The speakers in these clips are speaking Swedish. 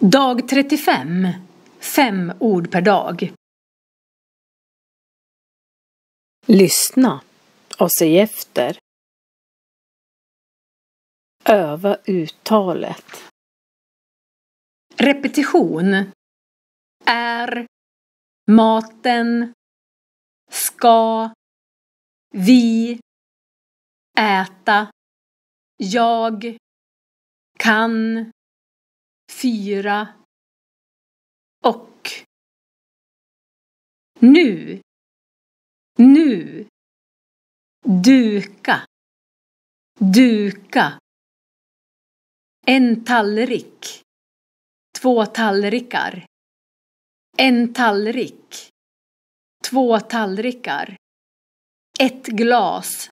Dag 35. 5 ord per dag. Lyssna och se efter. Öva uttalet. Repetition. Är, maten, ska, vi, äta, jag, kan, 4 och nu, duka, en tallrik, 2 tallrikar, en tallrik, 2 tallrikar, 1 glas,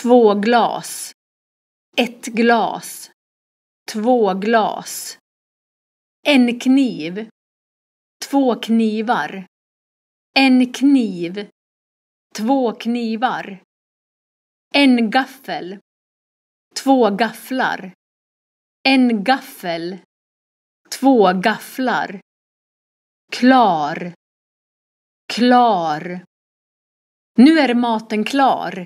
2 glas, 1 glas, 2 glas, en kniv, 2 knivar, en kniv, 2 knivar, en gaffel, 2 gafflar, en gaffel, 2 gafflar, klar, klar. Nu är maten klar.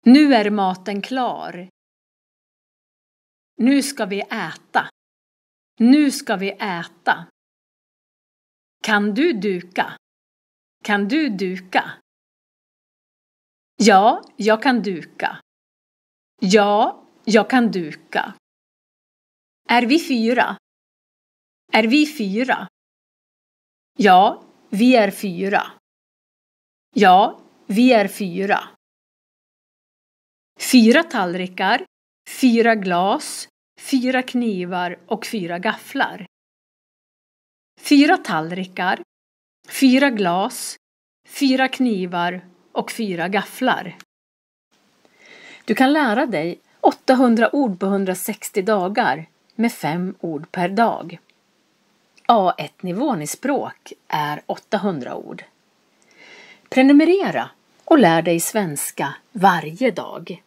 Nu är maten klar. Nu ska vi äta. Nu ska vi äta. Kan du duka? Kan du duka? Ja, jag kan duka. Ja, jag kan duka. Är vi 4? Är vi 4? Ja, vi är 4. Ja, vi är 4. 4 tallrikar, 4 glas, 4 knivar och 4 gafflar. 4 tallrikar, 4 glas, 4 knivar och 4 gafflar. Du kan lära dig 800 ord på 160 dagar med 5 ord per dag. A1-nivån i språk är 800 ord. Prenumerera och lär dig svenska varje dag.